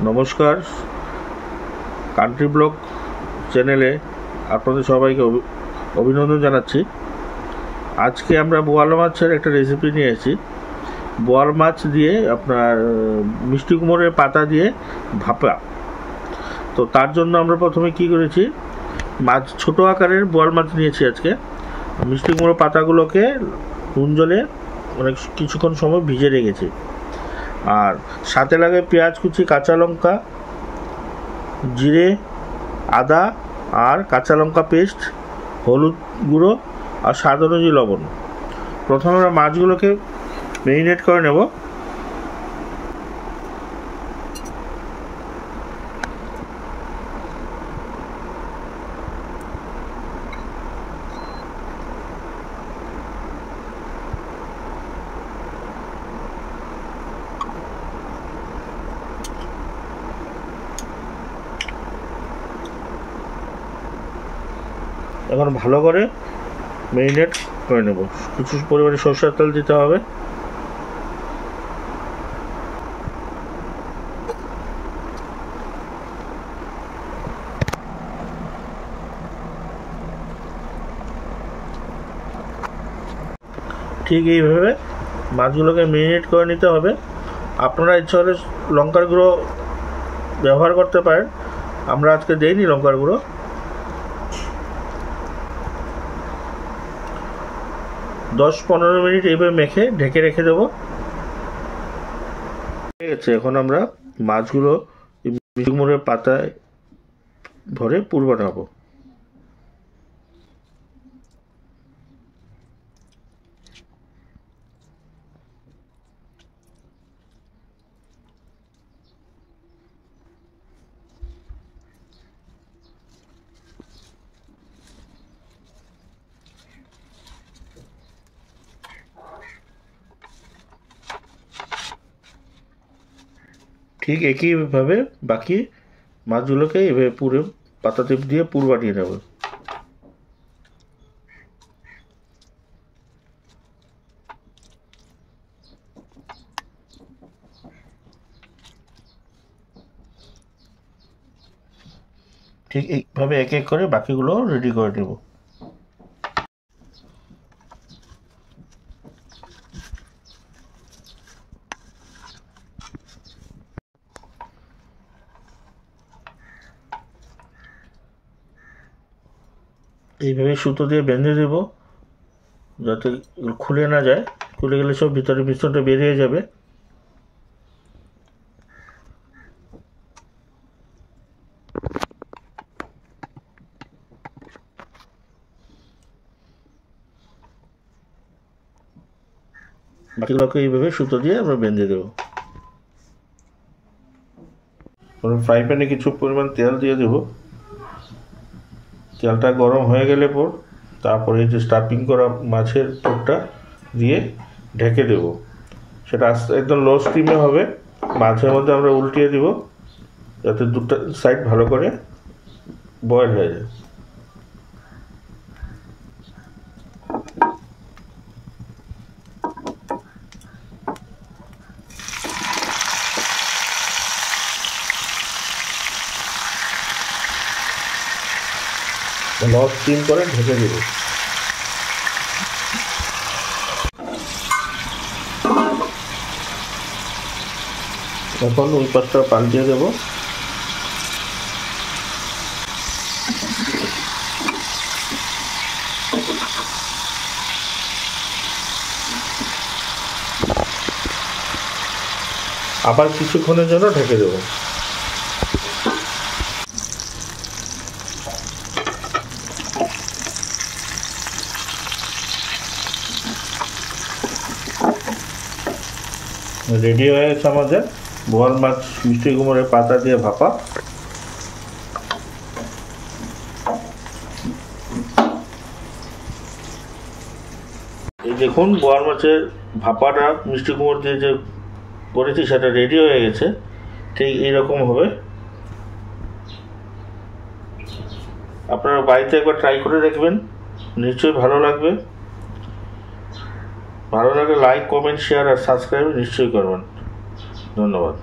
নমস্কার, country blog চ্যানেলে আপনাদের সবাইকে অভিনন্দন জানাচ্ছি। আজকে আমরা বোয়াল মাছের একটা রেসিপি নিয়ে এসেছি। বোয়াল মাছ দিয়ে আপনার মিষ্টি কুমড়োর পাতা দিয়ে ভাপা। তো তার জন্য আমরা প্রথমে কি করেছি, মাছ ছোটো আকারের বোয়াল মাছ নিয়েছি আজকে। মিষ্টি কুমড়ো পাতাগুলোকে নুন জলে অনেক কিছুক্ষণ সময় ভিজে রেখেছি। আর সাথে লাগে পেঁয়াজ কুচি, কাঁচা লঙ্কা, জিরে, আদা আর কাঁচা লঙ্কা পেস্ট, হলুদ গুঁড়ো আর স্বাদ অনুযায়ী লবণ। প্রথমে আমরা মাছগুলোকে ম্যারিনেট করে নেব। এখন ভালো করে ম্যারিনেট করে নেব। কিছু পরিমাণে সরষের তেল দিতে হবে। ঠিক এইভাবে মাছগুলোকে ম্যারিনেট করে নিতে হবে। আপনারা ইচ্ছা হলে লঙ্কার গুঁড়ো ব্যবহার করতে পারেন, আমরা আজকে দেইনি লঙ্কার গুঁড়ো। 10-15 মিনিট এইভাবে মেখে ঢেকে রেখে দেবো। ঠিক আছে, এখন আমরা মাছগুলো মিষ্টি কুমড়োর পাতায় ভরে পুর বানাবো। ঠিক একইভাবে বাকি মাছগুলোকে এভাবে পুরে পাতাতে দিয়ে পুর বানিয়ে নেব। ঠিক এইভাবে এক এক করে বাকিগুলো রেডি করে নেব। এইভাবে সুতো দিয়ে বেঁধে দেব যাতে খুলে না যায়। খুলে গেলে সব ভিতরে মিশ্রণটা বেরিয়ে যাবে। বাকিগুলোকে এইভাবে সুতো দিয়ে আমরা বেঁধে দেবো। ফ্রাই প্যানে কিছু পরিমাণ তেল দিয়ে দেবো। তেলটা গরম হয়ে গেলে পর তারপরে যে স্টাফিং করা মাছের পুরটা দিয়ে ঢেকে দেব। সেটা আস্তে একদম লো স্টিমে হবে। মাছের মধ্যে আমরা উল্টিয়ে দিব যাতে দুটো সাইড ভালো করে বয়েল হয়ে যায়। লো স্টিম করে ঢেকে দেব। এখন ওই পাশটা পাল্টিয়ে দেব। আবার কিছুক্ষণের জন্য ঢেকে দেব। রেডি হয়ে গেছে আমাদের বোয়াল মাছ মিষ্টি কুমড়োর পাতা দিয়ে ভাপা। এই দেখুন, বোয়াল মাছের ভাপাটা মিষ্টি কুমড়ো দিয়ে যে করেছি সেটা রেডি হয়ে গেছে। ঠিক এইরকম হবে। আপনারা বাড়িতে একবার ট্রাই করে দেখবেন, নিশ্চয়ই ভালো লাগবে। ভালো লাগলে লাইক, কমেন্ট, শেয়ার আর সাবস্ক্রাইব নিশ্চয়ই করবেন। ধন্যবাদ।